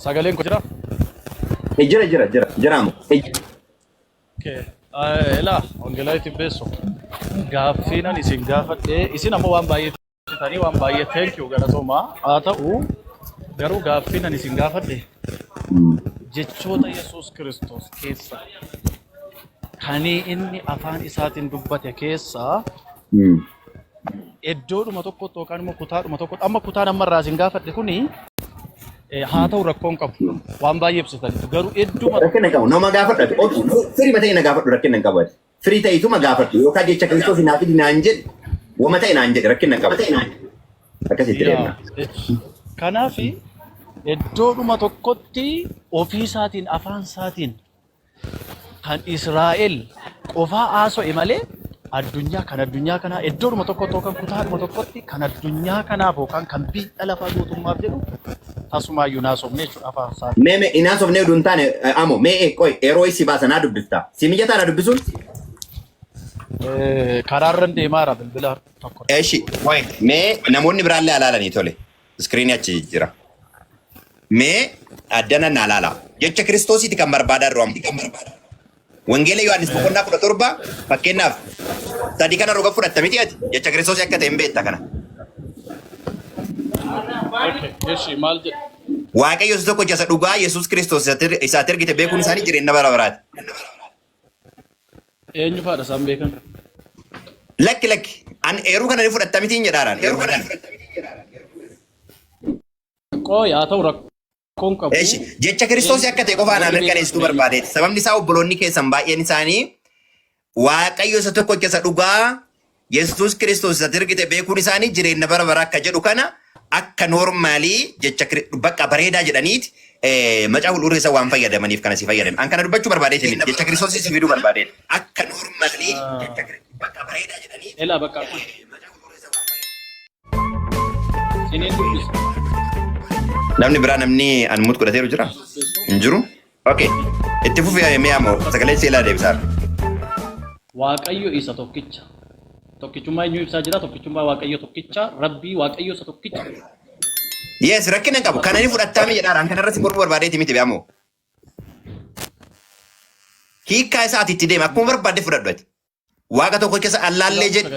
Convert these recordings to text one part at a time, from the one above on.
Sagaleen ko jira? Jira amo. Okay. Ela, ongelaa itti beeso. Gaaffiinan isin gaafadhe, isin ammoo waan baay'ee waan baay'ee thank you galatoomaa. Haa ta'u garuu gaaffiinan isin gaafadhe jechoota Yesuus Kiristoos keessa kan inni afaan isaatiin dubbate keessa iddoodhuma tokkotti yookaan immoo kutaadhuma tokkotti amma kutaa namarraa isin gaafadhe kuni haa ta'u rakkoon qabu waan baay'ee ibsitan garuu idduma rakkina qabu nama gaafadhu firii matee na gaafadhu rakkina qabu firii ta'ituma gaafadhu yookaan jecha Kiristoos hinaafi dinaan jedhe wama ta'e naan jedhe rakkina qabu akkasitti deemna. Kanaaf iddoodhuma tokkotti ofii isaatiin afaan isaatiin kan Israa'el qofaa haasa'e malee addunyaa kana iddoodhuma tokkotti yookaan kutaadhuma tokkotti kan addunyaa kanaaf yookaan kan biyya lafaa guutummaaf jedhu tasumaayyuu naasofnee jechuudha afaan isaatiin. Mee inaasofnee oduun taane amo mee qoy yeroo isi baasanaa dubbifta si mijataadha dubbisuun? Karaarran deemaara bilbila tokko. Eeshi qoy mee namoonni biraallee alaalanii tole iskiriinii achi jira. Mee addana na alaala jecha Kiristoosiiti kan barbaadan room. Wangeela Yohaannis boqonnaa 17 fakkeenyaaf sadii kana roga fudhatta miti ati jecha Kiristoos akka ta'e hin beekta kana. Eeshi maal jedha? Waaqayyo tokko jasa dhugaa Yesuus Kiristoos isaatti ergite beekuun isaanii jireenya bara baraati. Eenyu faadha isaan beekan? Lakki an eeruu kana ni fudhatta miti hin jedhaaraan eeruu kana. Qoy haa ta'u rakkoon qabu. Eeshi jecha Kiristoos akka ta'e qofaan mirkaneessituu barbaadeeti. Sababni isaa obboloonni keessan baay'een isaanii Waaqayyo isa tokko jasa dhugaa Yesuus Kiristoos isaatti ergite beekuun isaanii jireenya bara baraa akka jedhu kana akka normaalii jecha bakka bareedaa jedhaniiti macaa hul'uurreessa waan fayyadamaniif kana si fayyadame. An kana dubbachuu barbaadeeti jecha Kiristoos si fiduu barbaadeeti. Akka normaalii jecha bakka bareedaa jedhaniiti. Elaa bakka macaa hul'uurreessa waan fayyadame. Siniin dubbisa. Namni biraa namni an mut godhateeru jira? Hin jiru? Okay. Itti fufee mee amo sagalee seelaa deebisaa. Waaqayyo isa tokkicha. Tokkichummaa eenyu ibsaa jira? Tokkichummaa Waaqayyo tokkicha, Rabbii Waaqayyo isa tokkicha. Yes, rakkina qabu. Kana ni fudhattaame jedhaaraan kana irratti mormuu barbaadeeti miti beeyamoo. Hiikkaa isaati itti deema akkuma barbaadde fudhadhu ati. Waaqa tokko keessa allaallee jedhe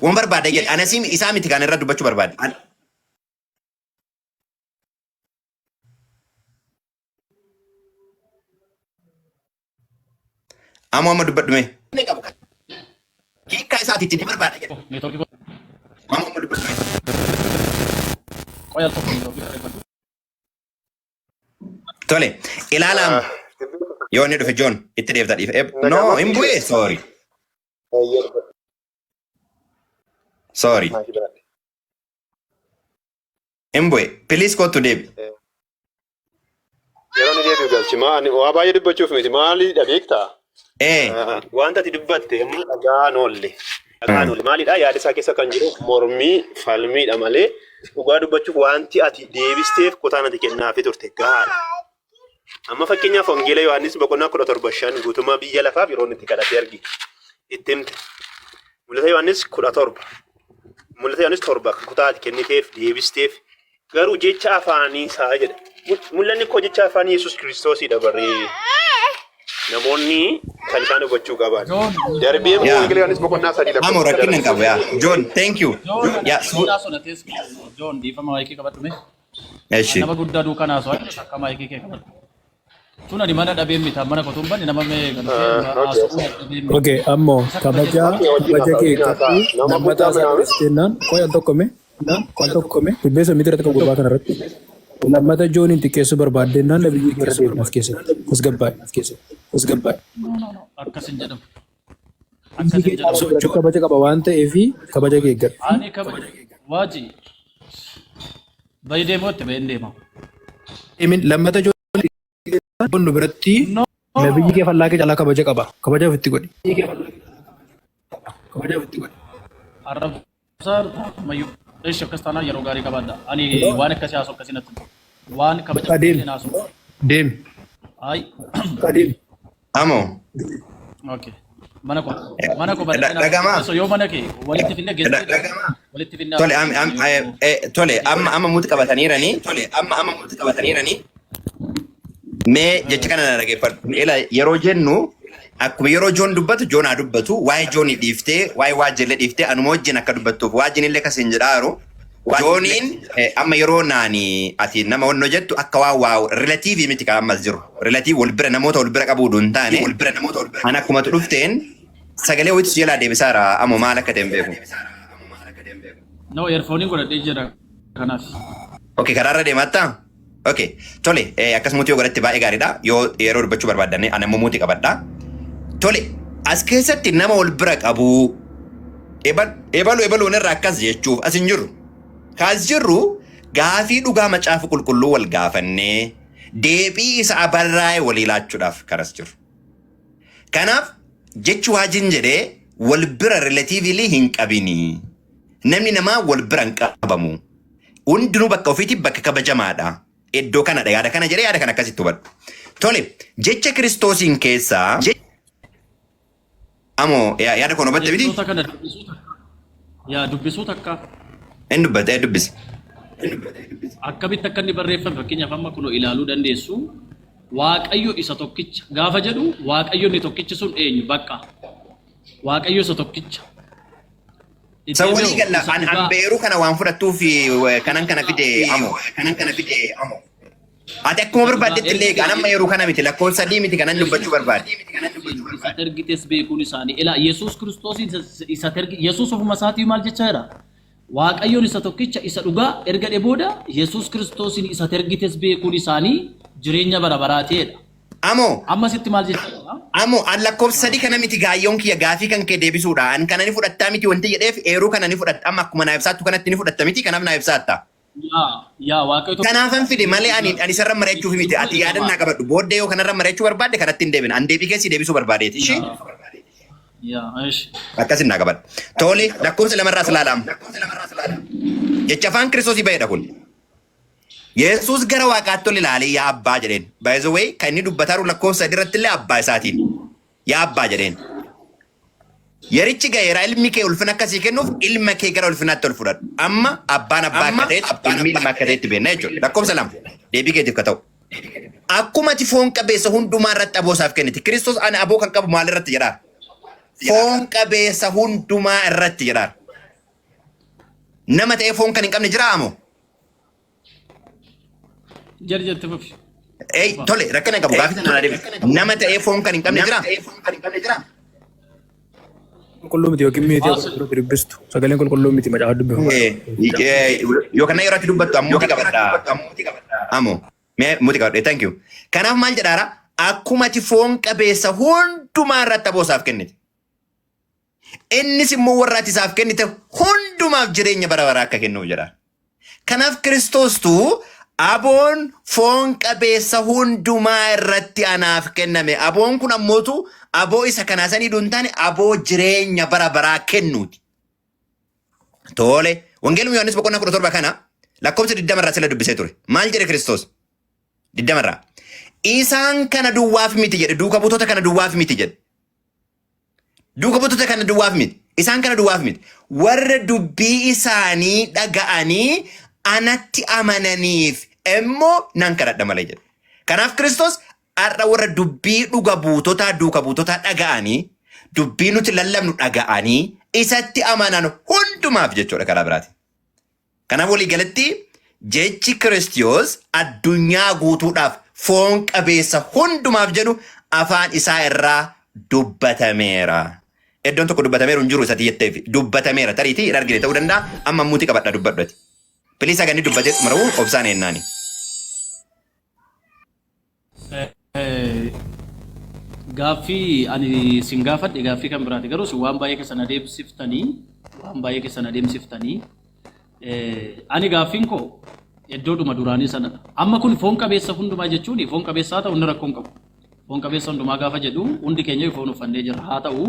waan barbaadde jedhe anasiim isaa miti kana irra dubbachuu barbaadde. Amma dubbadhu mee. Hiikkaa isaati itti deema barbaadde jedhe. Amma dubbadhu mee. Qoyal tokko neetworkii. Tole, ilaalam yoo inni dhufe John itti deebita dhiife. No, hin bu'ee sorry. Hin bu'e. Please go to deebi. Yeroo ni deebi'u galchima. Waa baay'ee dubbachuuf miti. Maalidha beektaa? Wanta ati dubbatte immoo dhagaan oolle. Maalidha yaada isaa keessa kan jiru mormii falmiidha malee dhugaa dubbachuuf wanti ati deebisteef kutaan ati kennaafi turte gahaadha. Amma fakkeenyaaf Wangeela Yohaannis boqonnaa 17 guutummaa biyya lafaaf yeroo itti kadhatee argite. Itti himte. Mul'ata Yohaannis 17. Mul'ata Yohaannis 7 kutaa ati kenniteef deebisteef garuu jecha afaanii isaa jedha. Mul'anni koo jecha afaanii Yesuus Kiristoosidha barree. Namoonni kan isaan hubachuu qaban. Darbee Wangeela Yohaannis boqonnaa 3 lafa. Amo rakkina hin qabu yaa. John, thank you. John, dhiifama waayikii qabadhu mee? Eeshi. Nama guddaa duukanaa soo akka waayikii kee qabadhu. Tuna di mana dhabee miti mana kutumban nama mee galtee okay ammo kabaja kee qabu namoota seenaan qoya tokko me beesa miti irratti gurbaa kana irratti lammata John inti keessu barbaadennaan nabiyyi gara deemas keessatti usgabbaay akkasin jedhamu kabaja qaba waan ta'eefi kabaja kee eeggadhu ani kabaja waaji baydeemotti baydeema imin lammata Bondo berarti nabiyyi kee fallaa kee caalaa kabaja qaba. Kabaja ofitti godhi. Arrabsar mayu. Eesh akkas taanaa yeroo gaarii qabaadha. Ani waan akkasii haasoo akkasii natti waan kabaja akkasii haasoo. Deem. Ay. Deem. Amo. Okay. Mana ko Dagama. So yoo mana kee walitti finna geessu. Walitti finna. Tole amma muti qabataniirani. Mee jecha kana dhaggeeffadhu. Yeroo jennu akkuma yeroo Joon dubbatu Joon haa dubbatu waa'ee Joonii dhiiftee waa'ee waajjirlee dhiiftee anuma wajjin akka dubbattuuf waajjin illee kasiin jedhaaru. Jooniin amma yeroo naani ati nama wanno jettu akka waa relatiivii miti kan ammas jiru. Relatiiv wal bira namoota wal bira qabuu duun taane an akkuma tu dhufteen sagalee wayitu jalaa deebisaara ammoo maal akka ta'e hin beeku. No, earphone godhadhee jira kanaaf. Okay, karaarra deematta? Okay, tole akkasumatti yoo godhatte baay'ee gaariidha. Yoo yeroo dubbachuu barbaaddanne ani ammoo muutii qabadha. Tole as keessatti nama wal bira qabu ebalu irraa akkas jechuuf as hin jirru. Kaas jirru gaafii dhugaa macaafa qulqulluu wal gaafannee deebii isa abarraa'e walii laachuudhaaf karas jiru. Kanaaf jechi waajin jedhee wal bira relatiivili hin qabini. Namni namaa wal bira hin qabamu. Hundinuu bakka ofiitti bakka kabajamaadha. Iddoo kanadha yaada kana jedhee yaada kana akkasitti hubadhu. Tole jecha Kiristoosiin keessaa Amo yaada kono hubatte miti? Yaa dubbisuu takka. Inni dubbate dubbisi. Akkamitti akka inni barreeffame fakkeenyaaf amma kun ilaaluu dandeessu. Waaqayyo isa tokkicha gaafa jedhu Waaqayyo inni tokkichi sun eenyu bakka. Waaqayyo isa tokkicha. Sawwani galla an beeru kana waan fudhattuu fi kanan kana fide Amo. Ati akkuma barbaaddetti illee kan amma yeroo kana miti lakkoofsa sadii miti kanan dubbachuu barbaade. Isa tergites beekuun isaanii ila Yesuus Kiristoos isa Yesuus ofuma isaatii maal jecha jira? Waaqayyoon isa tokkicha isa dhugaa erga dhebooda Yesuus Kiristoosin isa tergites beekuun isaanii jireenya bara baraatiidha. Amo amma sitti maal jecha jira? Amo an lakkoofsa sadii kana miti gaayyoon kiyya gaafii kan kee deebisuudha. An kana ni fudhattaa miti wanti jedheef eeruu kana ni fudhatta amma akkuma naaf ibsaattu kanatti ni fudhatta miti kanaaf naaf ibsaatta. Yaa waaqayyo kanaafan fide malee ani sarara mari'achuuf miti ati yaadannaa qabadhu booddee yoo kanarra mari'achuu barbaadde kanatti hin deebina an deebii keessi deebisuu barbaadeeti ishee. Akkasin naa qabadha. Tole lakkoofsa lamarraa ilaalamu. Jecha afaan Kiristoosii baheedha kun. Yesuus gara waaqaatti ol ilaalee yaa abbaa jedheen. By the way kan inni dubbataaru lakkoofsa irratti illee abbaa isaatiin. Yaa abbaa jedheen. Yerichi gaheera ilmi kee ulfina akkasii kennuuf ilma kee gara ulfinaatti ol fudhadhu. Amma abbaan abbaa akka ta'etti ilmi ilma akka ta'etti beekna jechuudha. Lakkoofsa lama deebii keetiif ka ta'u. Akkuma ati foon qabeessa hundumaa irratti aboosaaf kenniti. Kiristoos ani aboo kan qabu maal irratti jedhaa? Foon qabeessa hundumaa irratti jedhaa. Nama ta'ee foon kan hin qabne jiraa moo? Jarjarte fufi. Tole rakkina qabu gaafii sana deebi. Nama ta'ee foon kan hin qabne jiraa? Qulqulluu miti yookiin miitii akka dubbistu sagaleen qulqulluu miti macaafa dubbifamu. Yookaan yeroo ati dubbattu ammoo qabadha. Ammoo muutii qabadha. Thank you. Kanaaf maal jedhaara? Akkuma ati foon qabeessa hundumaa irratti aboosaaf kennite. Innis immoo warra ati isaaf kennite hundumaaf jireenya bara baraa akka kennuuf jedha. Kanaaf Kiristoostu aboon foon qabeessa hundumaa irratti anaaf kenname. Aboon kun ammootu aboo isa kanaasanii duntaane aboo jireenya bara baraa kennuuti. Tole wangeelum Yohaannis boqonnaa 17 kana lakkoofsa 20 irraa sila dubbisee ture. Maal jedhe Kiristoos? 20 irraa. Isaan kana duwwaaf miti jedhe duuka buutota kana duwwaaf miti jedhe. Duuka buutota kana duwwaaf miti. Isaan kana duwwaaf miti. Warra dubbii isaanii dhaga'anii anatti amananiif immoo nan kadhadha malee jedhe. Kanaaf Kiristoos har'a warra dubbii dhuga buutotaa duuka buutotaa dhaga'anii dubbii nuti lallabnu dhaga'anii isatti amanan hundumaaf jechuudha karaa biraati. Kanaaf walii galatti jechi Kiristoos addunyaa guutuudhaaf foon qabeessa hundumaaf jedhu afaan isaa irraa dubbatameera. Iddoon tokko dubbatameeru hin jiru isatti jetteef dubbatameera tariitii hin argine ta'uu danda'a amma muutii qabadha dubbadhuati. Pilisa ganni dubbatee maruu obsaan eennaani. Gaaffii ani sin gaafadhe gaaffii kan biraati garuu waan baay'ee keessan adeemsiftanii ani gaaffiin koo iddoodhuma duraanii sanadha. Amma kun foon qabeessa hundumaa jechuun foon qabeessaa ta'u inni rakkoon qabu. Foon qabeessa hundumaa gaafa jedhu hundi keenya foon uffannee jira. Haa ta'u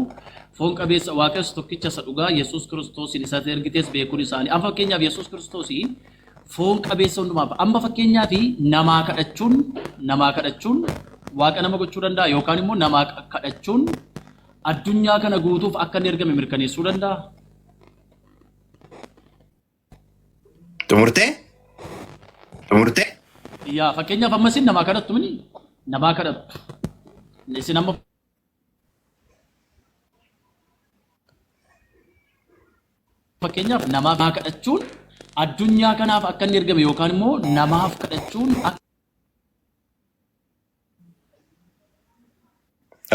foon qabeessa Waaqayyo tokkicha isa dhugaa Yesuus Kiristoosin isa ergitees beekuun isaanii. Amma fakkeenyaaf Yesuus Kiristoosiin foon qabeessa hundumaaf amma fakkeenyaaf namaa kadhachuun Waaqa nama gochuu danda'a yookaan immoo namaa kadhachuun addunyaa kana guutuuf akka inni ergame mirkaneessuu danda'a. Xumurtee? Yaa fakkeenyaaf ammas namaa kadhattu mini. namaa kadhattu. Isin amma fakkeenyaaf namaaf kadhachuun addunyaa kanaaf akka inni ergame yookaan immoo namaaf kadhachuun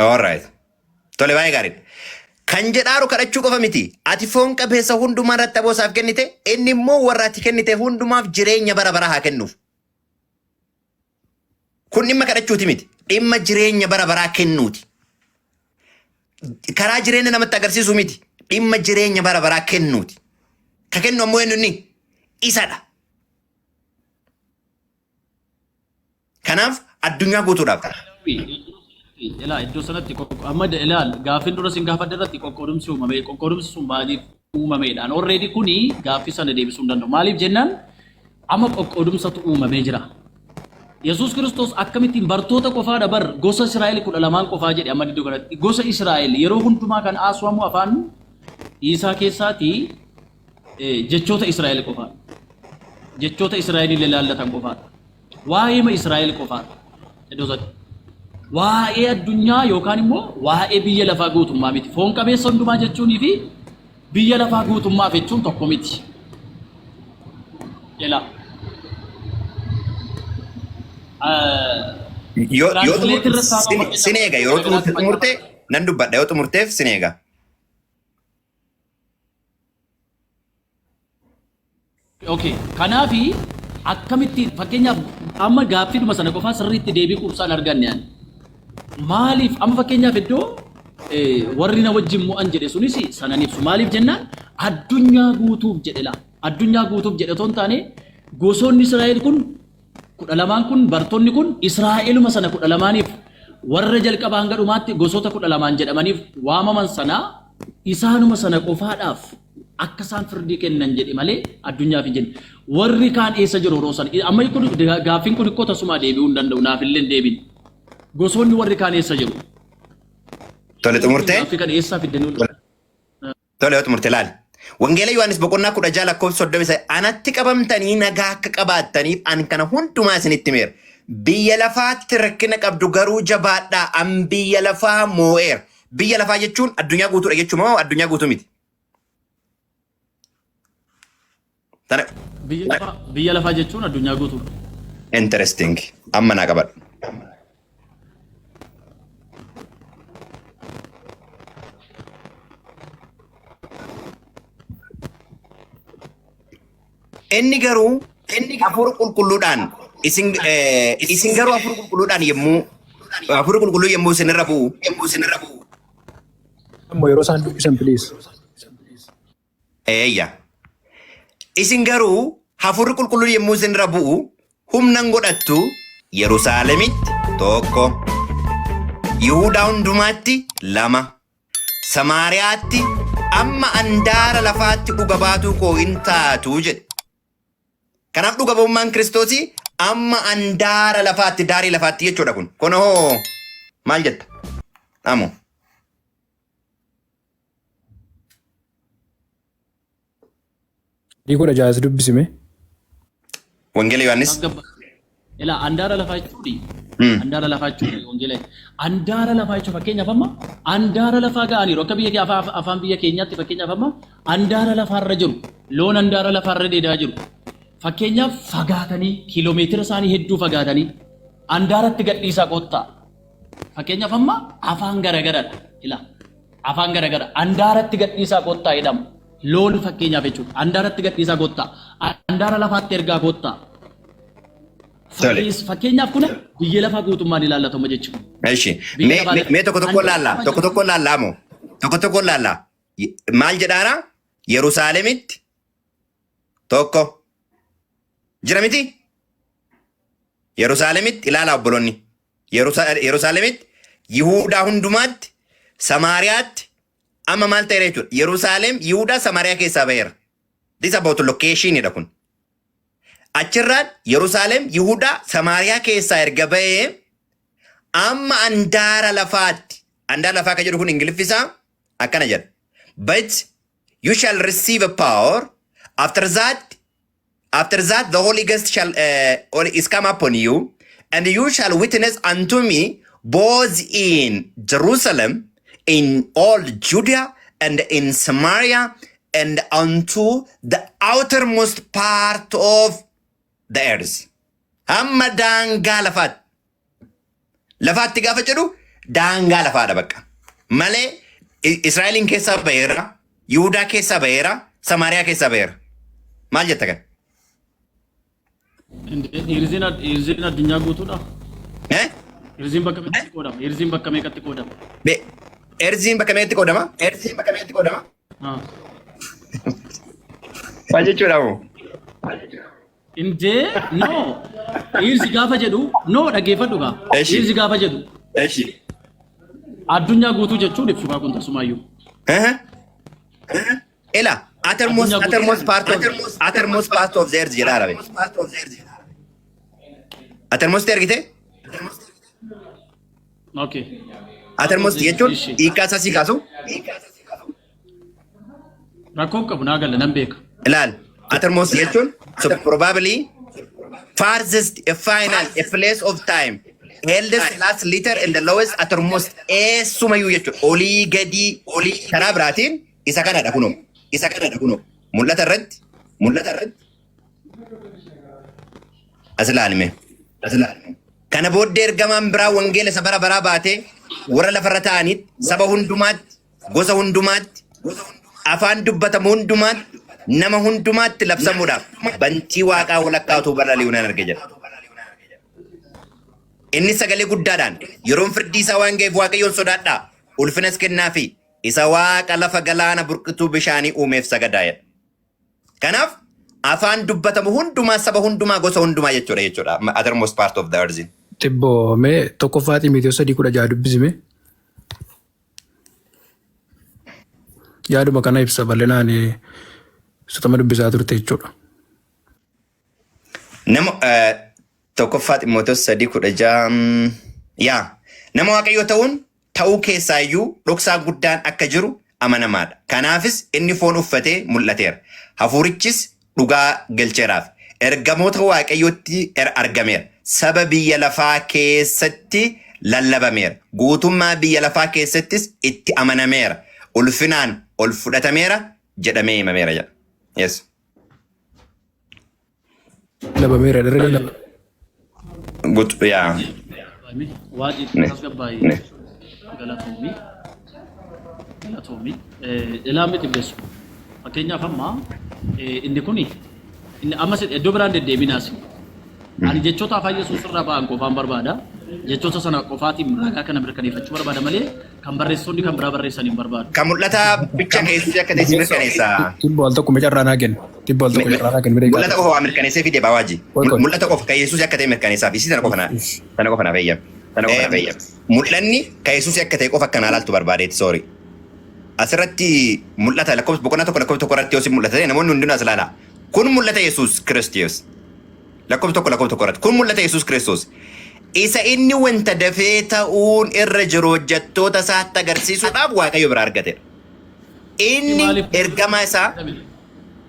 All right. Tole baay'ee gaariidha. Kan jedhaaru kadhachuu qofa miti. Ati foon qabeessa hundumaa irratti aboosaaf kennite, inni immoo warra ati kennite hundumaaf jireenya bara bara haa kennuuf. Kun dhimma kadhachuuti miti. Dhimma jireenya bara baraa kennuuti. Karaa jireenya namatti agarsiisu miti. Dhimma jireenya bara baraa kennuuti. Ka kennu ammoo inni isadha. Kanaaf addunyaa guutuudhaaf. Ilaa iddoo sanatti amma ilaal gaaffiin dura sin gaafadde irratti qoqqoodumsi uumame qoqqoodumsi sun maaliif uumameedhaan already kuni gaaffii sana deebisuu hin danda'u maaliif jennaan amma qoqqoodumsatu uumamee jira Yesuus Kiristoos akkamittiin bartoota qofaa dabar gosa Israa'el 12 qofaa jedhe amma iddoo kanatti gosa Israa'el yeroo hundumaa kan haaswamu afaan Isaa keessaati jechoota Israa'el qofaa jechoota Israa'el ilaallatan qofaa waa'ee Israa'el qofaa iddoo sanatti waa'ee addunyaa yookaan immoo waa'ee biyya lafaa guutummaa miti. Foon qabeessa hundumaa jechuunii fi biyya lafaa guutummaa jechuun tokko miti. Jela. Sineega yeroo xumurtee nan dubbadha yoo xumurteef sineega. Okay. Kanaafi akkamittiin fakkeenyaaf amma gaaffiidhuma sana qofaa sirriitti deebii quubsaan arganne ani. Maaliif amma fakkeenyaaf iddoo warri na wajjin mo'an jedhe sunis sanan ibsu maaliif jennaan addunyaa guutuuf jedhela addunyaa guutuuf jedhe ton taane gosoonni Israa'el kun 12 kun bartoonni kun Israa'eluma sana 12niif warra jalqaba hanga dhumaatti gosoota 12 jedhamaniif waamaman sana isaanuma sana qofaadhaaf akka isaan firdii kennan jedhe malee addunyaaf jenne warri kaan eessa jiru roosan amma kun gaaffiin kun ikkoo tasuma deebi'uu hin danda'u naaf illee deebiin gosoonni warri kaan eessa jiru. Tole xumurtee. Gaaffii kan eessaa fiddanii Tole xumurtee laal. Wangeela Yohaannis boqonnaa 16 lakkoofsa 30 anatti qabamtanii nagaa akka qabaattaniif an kana hundumaa isinitti himeera. Biyya lafaatti rakkina qabdu garuu jabaadhaa an biyya lafaa moo'eera. Biyya lafaa jechuun addunyaa guutuudha jechuun moo addunyaa guutuu miti? biyya lafaa jechuun addunyaa guutuudha. Interesting. Amma naa qabadhu. Inni garuu hafuura qulqulluudhaan isin garuu hafuura qulqulluudhaan hafuura qulqulluu yemmuu isinirra bu'u Ammoo yeroo isaan dubbisan please. eeyya isin garuu hafuurri qulqulluu yemmuu isinirra bu'u humnan godhattu Yerusaalemitti tokko Yihuudaa hundumaatti lama Samaariyaatti amma andaara lafaatti dhuga baatuu koo hin taatu jedhe. Kanaaf dhuga ba'ummaan Kiristoosii amma andaara lafaatti daarii lafaatti jechuudha kun. Kunoo maal jetta? Amo. Dhiikudha jaas dubbisime. Wangeela Yohaannis. Ila andaara lafaa jechuudha. Andaara lafaa jechuudha wangeela. Andaara lafaa jechuudha fakkeenyaaf amma andaara lafaa ga'aniiru akka biyya afaan biyya keenyaatti fakkeenyaaf amma andaara lafaarra jiru loon andaara lafaarra deedaa jiru. Fakkeenyaaf fagaatanii kiiloomeetira isaanii hedduu fagaatanii andaaratti gadhiisaa qottaa. Fakkeenyaaf amma afaan garagaradha. Ila afaan garagara andaaratti gadhiisaa qottaa jedhama. Loon fakkeenyaaf jechuudha. Andaaratti gadhiisaa qottaa. Andaara lafaatti ergaa qottaa. Fakkeenyaaf kun biyya lafaa guutummaan ilaallatama jechuudha. Eeshi. Mee tokko laallaa moo? Tokko laallaa. Maal jedhaana? Yerusaalemitti tokko. Jira miti? Yerusaalemitti ilaalaa obboloonni. Yerusaalemitti Yihuudaa hundumaatti Samaariyaatti amma maal ta'e jechuudha. Yerusaalem Yihuudaa Samaariyaa keessaa ba'eera. This about location dha kun. Achirraan Yerusaalem Yihuudaa Samaariyaa keessaa erga ba'ee amma andaara lafaatti. Andaara lafaa kan jedhu kun Ingiliffisaa akkana jedha. But you shall receive a power after that the Holy Ghost is come upon you, And you shall witness unto me both in Jerusalem, in all Judea, and in Samaria, and unto the outermost part of the earth. Hamma daangaa lafaat. Lafaatti gaafa jedhu daangaa lafaadha bakka. Malee Israa'eliin keessaa ba'eera, Yihudaa keessaa ba'eera, Samaariyaa keessaa ba'eera. Maal jetta kan? Hirziin addunyaa guutuudha. Hirziin bakka meeqatti qoodama? Hirziin bakka meeqatti qoodama? Erziin bakka meeqatti qoodama? Erziin bakka meeqatti qoodama? Maal jechuudha moo? Indee no hirzi gaafa jedhu no dhageeffadhu gaa. Hirzi gaafa jedhu. Addunyaa guutuu jechuun ibsuudha kun tasumaayyuu. Ela uttermost part of the earth jedha arabe. Uttermost ergite? Okay. Uttermost jechuun hiikkaa sii kaasu? Rakkoon qabu naa galla nan beeka. Ilaal. Uttermost jechuun so probably farthest, a final, a place of time. Eldest, last letter, and the lowest, uttermost. Eessumayyuu jechuudha. Olii gadi, karaa biraatiin isa kanadha kunoo. Mul'ata irratti. As ilaalime. Kana booddee ergamaan biraa wangeela isa bara baraa baatee warra lafarra ta'anitti saba hundumaatti, gosa hundumaatti, afaan dubbatamu hundumaatti, nama hundumaatti labsamuudhaaf bantii waaqaa walakkaa utuu balali'uu nan arge jedha. Inni sagalee guddaadhaan yeroon firdii isaa waan ga'eef waaqayyoon sodaadhaa ulfinas kennaafi isa waaqa lafa galaana burqituu bishaanii uumeef sagadaa jedha. Kanaaf afaan dubbatamu hundumaa saba hundumaa gosa hundumaa jechuudha. Uttermost part of the earth. Tibboo mee tokkoffaa Xiimotewos 3:6 dubbisime. Yaaduma kana ibsa bal'inaan sutama dubbisaa turte jechuudha. Nama tokkoffaa Xiimotewos 3:6 nama waaqayyoo ta'uu keessaayyuu dhoksaa guddaan akka jiru amanamaadha. Kanaafis inni foon uffatee mul'ateera. Hafuurichis dhugaa galcheeraaf. Ergamoota waaqayyootti argameera. Saba biyya lafaa keessatti lallabameera. Guutummaa biyya lafaa keessattis itti amanameera. Ulfinaan ol fudhatameera jedhamee himameera jedha. Yes. Labameera daree laba. Good, yeah. Waajjirri tasgabbaa'ee galatoomii ilaa miti beesu. Fakkeenyaaf amma inni kuni amma iddoo biraan deddeebinaas. Ani jechoota afaan Yesuus irraa ba'an qofaan barbaada. Jechoota sana qofaatiin ragaa kana mirkaneeffachuu barbaada malee kan barreessonni kan biraa barreessan hin barbaadu. Kan mul'ata bicha keessatti akka ta'e mirkaneessa. Tibboo al tokko meecarraa naa kennu. Mul'ata qofa waa mirkaneessee fide baawaaji. Mul'ata qofa kan Yesuus akka ta'e mirkaneessaaf isii sana qofa naa fayyam. Mul'anni kan Yesuus akka ta'e qofa akka naa laaltu barbaadeeti sorry. Asirratti mul'ata lakkoofsa boqonnaa tokko irratti yoo mul'ata namoonni hundinuus ilaala. Kun mul'ata Yesuus Kiristoos. Lakkoofsa tokko irratti kun mul'ata Yesuus Kiristoos. Isa inni wanta dafee ta'uun irra jiru hojjettoota isaatti agarsiisuudhaaf waaqayyo biraa argateera. Inni ergamaa isaa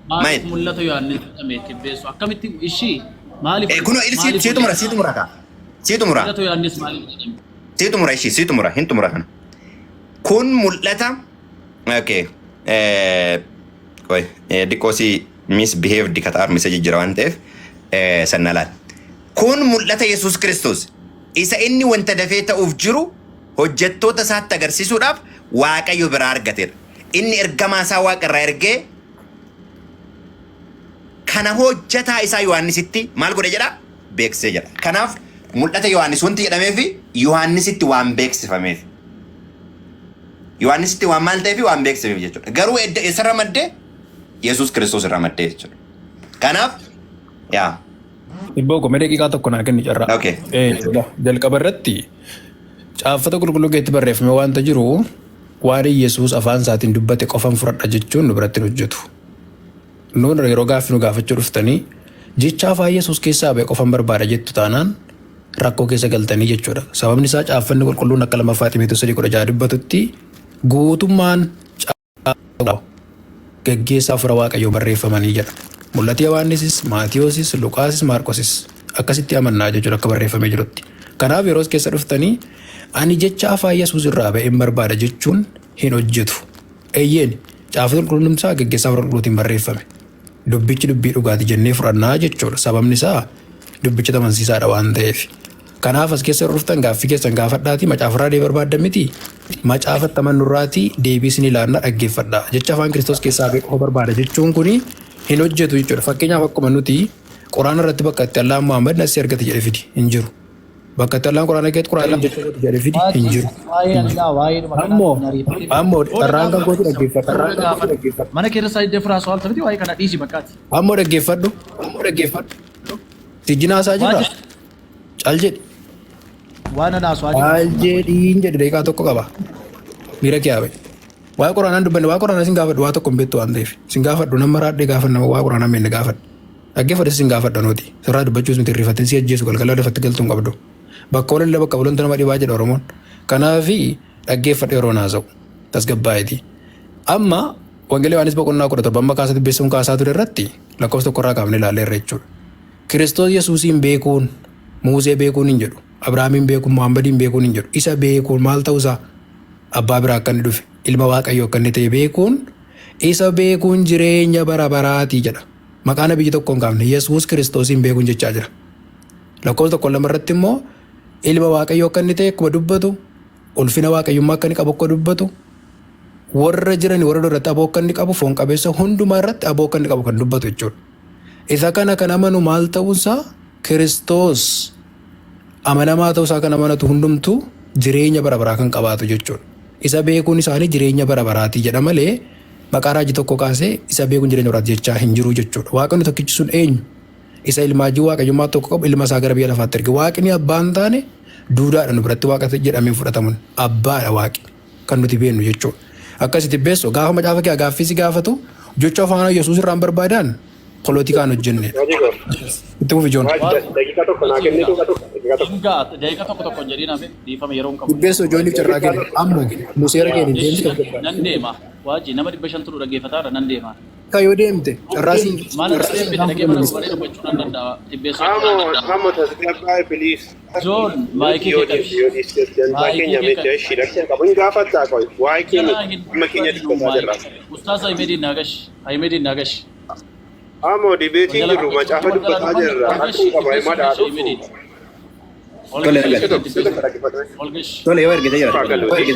maaliif mul'ata Yohaannis jedhamee tibbeessu akkamitti ishii maaliif kunoo siitu mura kaa. Mul'ata Yohaannis maaliif jedhame? Siitu mura hin xumura kana. Kun mul'ata okay diqqoosii misbehaved kataar message jira waan ta'eef sannalaan. Kun mul'ata Yesuus Kiristoos isa inni wanta dafee ta'uuf jiru hojjettoota isaatti agarsiisuudhaaf waaqayyo biraa argateera. Inni ergamaa isaa waaqa irraa ergee kana hojjetaa isaa Yohaannisitti maal godhe jedha beeksisee jedha. Kanaaf mul'ata Yohaannis wanti jedhameef Yohaannisitti waan beeksifameef. Yohaannisitti waan maal ta'eef waan beeksifameef jechuudha. Garuu eessarra maddee Yesuus Kiristoos irraa maddee jechuudha. Kanaaf yaa. Tibboo komee daqiiqaa tokko naa kenni carraa. Okay. Jalqaba irratti caaffata qulqulluu keessatti barreeffame waanta jiru waa'ee Yesuus afaan isaatiin dubbate qofan fudhadha jechuun nu biratti hojjetu. Nuun yeroo gaaffii nu gaafachuu dhuftanii jecha afaan Yesuus keessaa ba'e qofan barbaada jettu taanaan rakkoo keessa galtanii jechuudha. Sababni isaa caaffanni qulqulluun akka lammaffaa Xiimotewos 3:6 dubbatutti guutummaan gaggeessaa fura waaqayyoo barreeffamanii jedha. Mul'ata Yohaannisis, Maatiyoosis, Luqaasis, Maarqosis akkasitti amannaa jechuudha akka barreeffamee jirutti. Kanaaf yeroo keessa dhuftanii ani jecha afaan Yesuus irraa ba'een barbaada jechuun hin hojjetu. Eeyyeen caafata qulqullumsaa gaggeessaa qulqulluutiin barreeffame. Dubbichi dubbii dhugaati jennee fudhannaa jechuudha. Sababni isaa dubbicha amansiisaadha waan ta'eef. Kanaaf as keessa dhuftan gaaffii keessan gaafadhaatii macaafarraa deebii barbaaddan miti. Macaafatti amannurraatii deebii isin ilaannaa dhaggeeffadhaa. Jecha afaan Kiristoos keessaa beekuu barbaada jechuun kuni hin hojjetu jechuudha. Fakkeenyaaf akkuma nuti quraana irratti bakka itti Allaan Muhammad nasi argate jedhe fidi hin jiru. Bakka itti Allaan quraana keessatti quraana jedhe fidi hin jiru. Ammoo dharraan kan kooti dhaggeeffadhu. Mana keessa iddoo firaasoo haal ta'utti waa'ee kana dhiisi bakkaati. Ammoo dhaggeeffadhu. Tijjinaa isaa jira. Caal jedhi. Waan anaasoo Caal jedhiin jedhe deeqaa tokko qaba. Miira kee haa Waa quraanaan dubbanne waa quraanaa sin gaafadhu waa tokko hin beektu waan ta'eef. Sin gaafadhu nama raadhee gaafanna waa quraanaa meenne gaafadhu. Dhaggeeffadhu sin gaafadha nuti. Sirraa dubbachuus miti rifatin si ajjeesu galgala dafatti galtuun qabdu. Bakka walillee bakka bulanta nama dhibaa jedha Oromoon. Kanaafi dhaggeeffadhu yeroo naasa'u. Tasgabbaa'eeti. Amma wangelee Yohaannis boqonnaa 17 amma kaasatti beessuun kaasaa ture irratti lakkoofsa tokkorraa kaafnee ilaalleerra jechuudha. Kiristoos Yesuusiin beekuun Muusee beekuun hin jedhu. Abrahaamiin beekuun Muhammadiin beekuun hin jedhu. Isa beekuun maal ta'uusaa abbaa biraa akka inni dhufe ilma waaqayyoo akka inni ta'e beekuun isa beekuun jireenya bara baraatii jedha. Maqaan biyyi tokko hin qabne Yesuus Kiristoosiin beekuun jechaa jira. Lakkoofsa tokko lama irratti immoo ilma waaqayyoo akka inni ta'e akkuma dubbatu ulfina waaqayyummaa akka inni qabu akka dubbatu warra jiran warra irratti aboo akka inni qabu foon qabeessa hundumaa irratti aboo akka inni qabu kan dubbatu jechuudha. Isa kana kan amanu maal ta'uusaa Kiristoos amanamaa ta'uusaa kan amanatu hundumtuu jireenya bara baraa kan qabaatu jechuudha. Isa beekuun isaanii jireenya bara baraatii jedha malee maqaa raajii tokko kaasee isa beekuun jireenya baraati jechaa hin jiru jechuudha. Waaqni tokkichi sun eenyu? Isa ilmaajii waaqayyummaa tokko qabu ilma isaa gara biyya lafaatti erge. Waaqni abbaa hin taane duudhaadha nu biratti waaqa jedhamee fudhatamun abbaadha waaqni kan nuti beeknu jechuudha. Akkasitti beesso gaafa macaafa kee gaaffii si gaafatu jecha afaan Yesuus irraan barbaadaan polotikaan hojjenne. Itti fufi Joon. Daqiiqaa tokko naa kennitu daqiiqaa tokko jedhiin hafe dhiifama yeroo hin qabu. Beesso Jooniif carraa kenni amma museera kenni deemsi kan gabbaa. Nan deema waajji nama 500 turu dhaggeeffataadha nan deema. Ka yoo deemte carraa si maal deemte dhaggeeffatu baree dubbachuu nan danda'a dhibbeessu. Amo tasgabbaa'e please. Joon maayikii kee qabi. Keenya meeshaa ishii dhaqee qabu hin gaafattaa qoy. Waa'ee keenya dhimma keenya dubbataa jirra. Ustaaz Ahimediin Naagash. Amo dibeetii jiru macaafa dubbataa jirra. Akkuma qaba himaa dhaadhu. Olgesh. Tole yoo ergite jira.